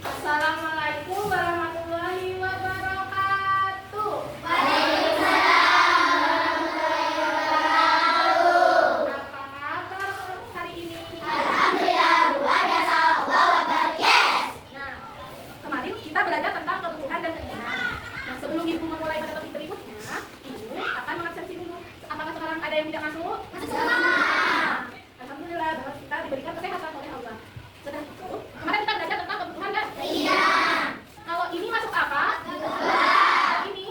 Assalamualaikum warahmatullahi wabarakatuh. Apa kabar hari ini? Nah, kemarin kita belajar tentang kebutuhan dan keinginan. Nah, sebelum ibu memulai pada topik berikutnya, ibu akan mengabsensi dulu. Apakah sekarang ada yang tidak masuk? Nah, alhamdulillah bahwa kita diberikan kesehatan oleh Allah. Sudah itu, kemarin kita belajar tentang kebutuhan dan keinginan. Kalau ini masuk apa? Kalau ini?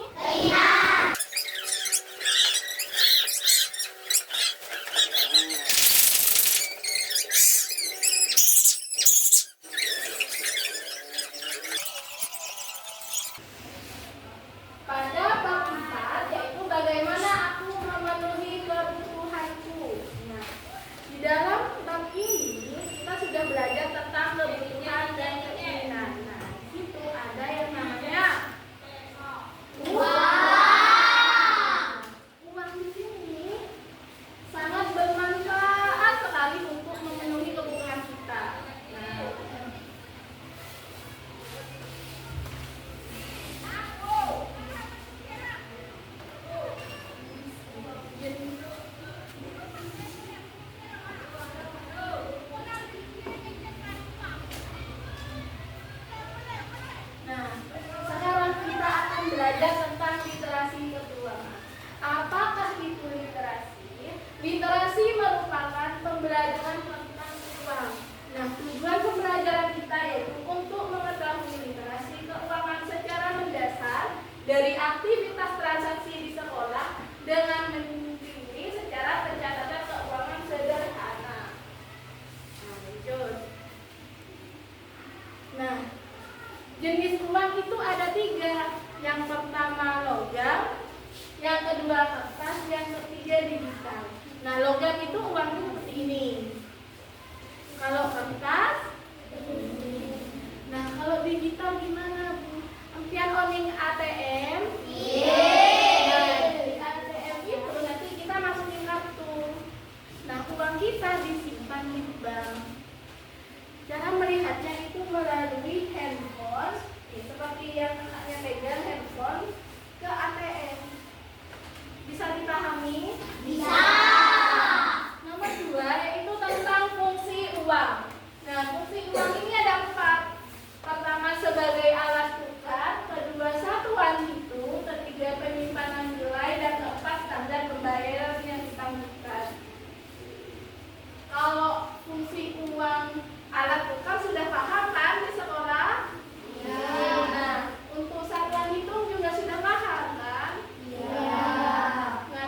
Pada bab 4, yaitu bagaimana aku memenuhi kebutuhanku. Nah, di dalam bab ini kita sudah belajar tentang kebutuhan dan keinginan. Nah, di situ ada yang namanya uang. Uang di sini sangat bermanfaat sekali untuk memenuhi kebutuhan kita. Nah, Nah, sekarang kita akan belajar tentang literasi keuangan. Apakah itu literasi? Literasi merupakan pembelajaran tentang uang. Nah, tujuan pembelajaran kita yaitu untuk mengetahui literasi keuangan secara mendasar dari aktivitas transaksi di sekolah dengan mendiri secara pencatatan keuangan sederhana. Nah, lanjut. Nah, jenis uang itu ada 3. Yang pertama logam, yang kedua kertas, yang ketiga digital. Nah, logam itu uangnya seperti ini. Kalau kertas, nah kalau digital gimana, Bu? Ampian oning ATM? Nah, di ATM itu nanti kita masukin kartu. Nah, uang kita disimpan di bank. Cara melihatnya itu melalui handphone, seperti yang anaknya pegang handphone ke ATM. Bisa dipahami? Bisa. Nomor 2 yaitu tentang fungsi uang. Nah, fungsi uang ini ada 4. Pertama sebagai alat tukar, kedua satuan hitung, ketiga penyimpanan nilai, dan keempat standar pembayaran yang ditangguhkan. Kalau fungsi uang alat tukar sudah paham kan di sekolah? Iya. Nah, untuk satuan hitung juga sudah paham kan? Iya. Nah,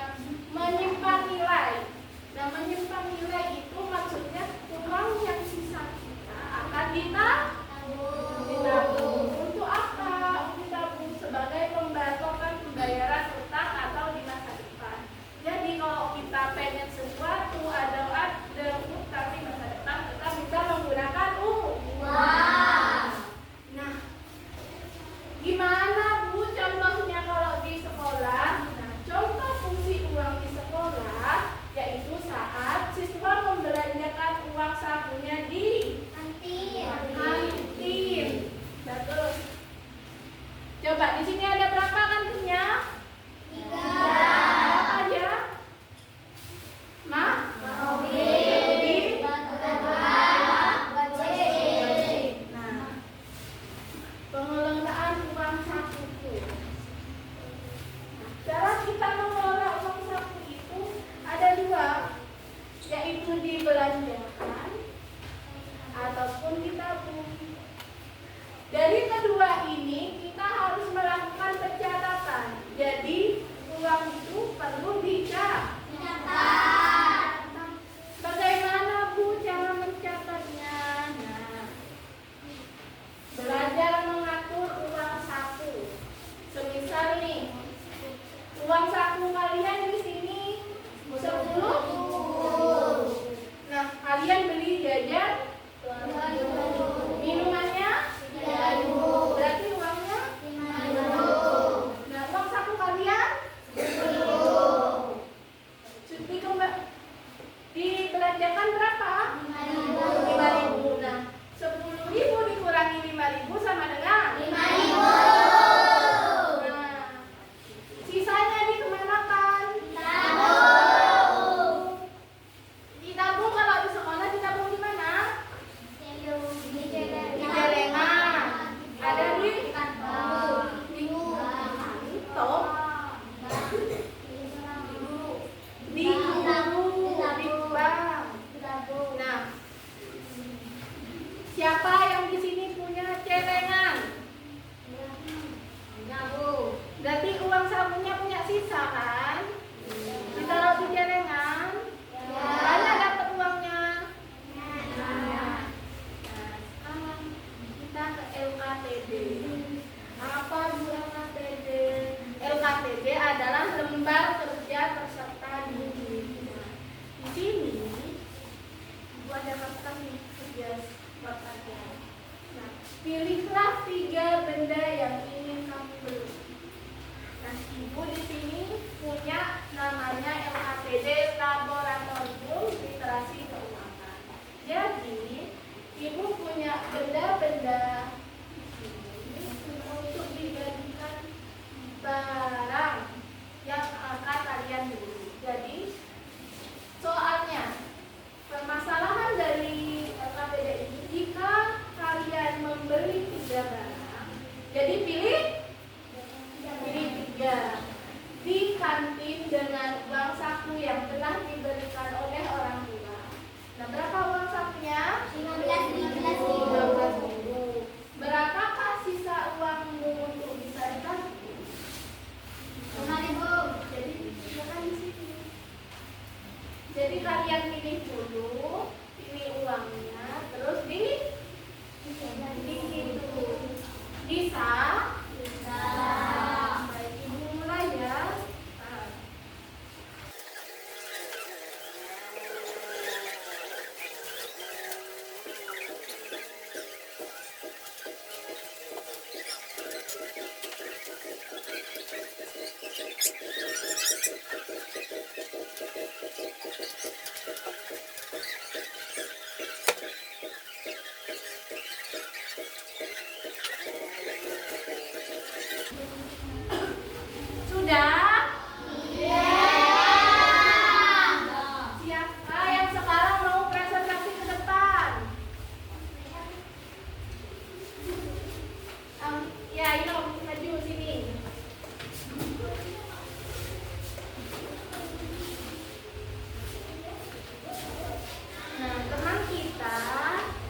LKTB. Apa Bu LKTB? LKTB adalah lembar kerja peserta didik. Di sini Bu ada kata nih kerja buat kalian. Nah, pilihlah 3 benda yang ingin kamu beli. Nah, Ibu di sini punya namanya LKTD, Laboratorium Literasi Keuangan. Jadi, Ibu punya benda-benda ini untuk dijadikan barang yang akan kalian beli. Jadi, soalnya permasalahan dari LKTD ini jika kalian membeli 3 barang, jadi pilih 3 di kantin dengan uang saku yang telah diberikan oleh orang tua. Nah, berapa uang sakunya? 15.000. Berapakah sisa uangmu untuk bisa dikantin? 5.000. Jadi silakan di sini. Jadi kalian pilih dulu, pilih uangnya, terus di situ. Bisa? Bisa. Baik, Ibu mulai ya. Sudah? Siapa yang sekarang mau presentasi ke depan? Ya, ini maju sini. Nah, teman kita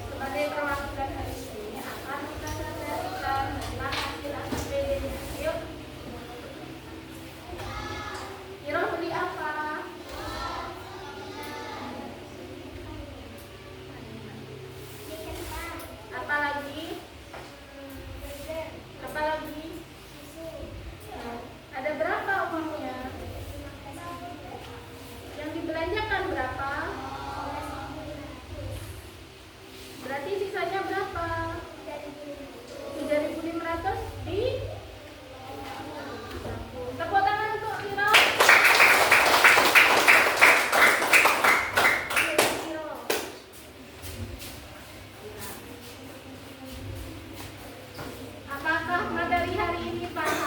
sebagai perwakilan hari ini akan mempresentasikan tentang hasil LKTD-nya. Yuk. Iro beli apa? Apa lagi? Apa lagi? Nah, ada berapa uangnya? Yang dibelanjakan berapa? Berarti sisanya berapa? 3.500 di tepuk tangan untuk Iro. Apakah materi hari ini paham?